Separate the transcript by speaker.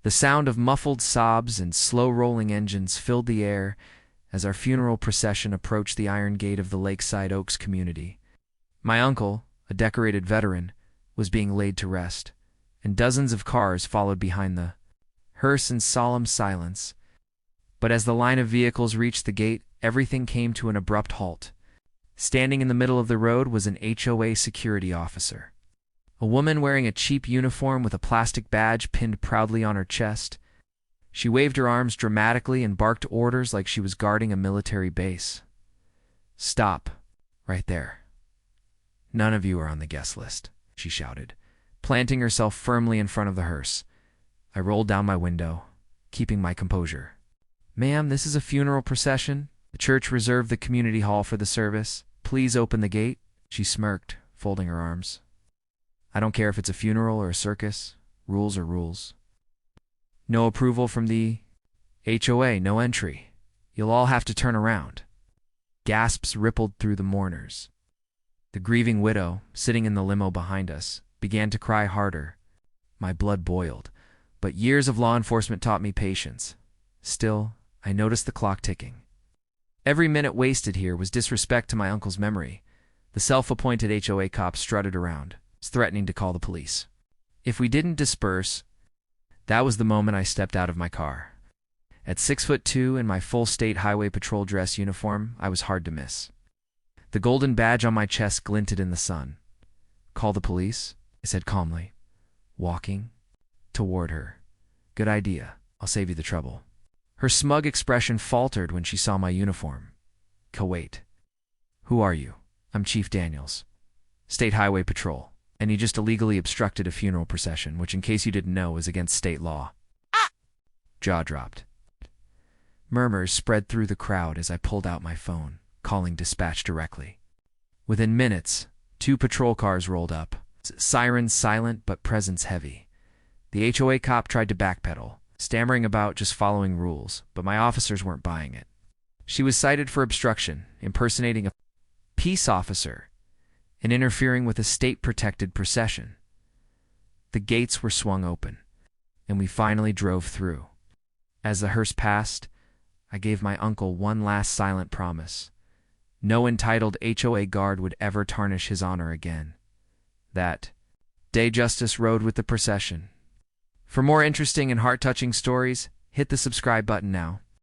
Speaker 1: The sound of muffled sobs and slow-rolling engines filled the air as our funeral procession approached the iron gate of the Lakeside Oaks community. My uncle, a decorated veteran, was being laid to rest, and dozens of cars followed behind the hearse in solemn silence. But as the line of vehicles reached the gate, everything came to an abrupt halt. Standing in the middle of the road was an HOA security officer. A woman wearing a cheap uniform with a plastic badge pinned proudly on her chest. She waved her arms dramatically and barked orders like she was guarding a military base. "Stop, right there. None of you are on the guest list," she shouted, planting herself firmly in front of the hearse. I rolled down my window, keeping my composure. "Ma'am, this is a funeral procession. The church reserved the community hall for the service. Please open the gate." She smirked, folding her arms. "I don't care if it's a funeral or a circus. Rules are rules. No approval from the HOA, no entry. You'll all have to turn around." Gasps rippled through the mourners. The grieving widow, sitting in the limo behind us, began to cry harder. My blood boiled, but years of law enforcement taught me patience. Still, I noticed the clock ticking. Every minute wasted here was disrespect to my uncle's memory. The self-appointed HOA cop strutted around, threatening to call the police. If we didn't disperse, that was the moment I stepped out of my car. At 6'2" in my full state highway patrol dress uniform, I was hard to miss. The golden badge on my chest glinted in the sun. "Call the police?" I said calmly, walking toward her. "Good idea. I'll save you the trouble." Her smug expression faltered when she saw my uniform. "Wait. Who are you?" "I'm Chief Daniels. State Highway Patrol. And you just illegally obstructed a funeral procession, which, in case you didn't know, is against state law." Jaw dropped. Murmurs spread through the crowd as I pulled out my phone, calling dispatch directly. Within minutes, 2 patrol cars rolled up, sirens silent but presence heavy. The HOA cop tried to backpedal, stammering about just following rules, but my officers weren't buying it. She was cited for obstruction, impersonating a peace officer, and interfering with a state-protected procession. The gates were swung open, and we finally drove through. As the hearse passed, I gave my uncle one last silent promise. No entitled HOA guard would ever tarnish his honor again. That day Justice rode with the procession. For more interesting and heart-touching stories, hit the subscribe button now.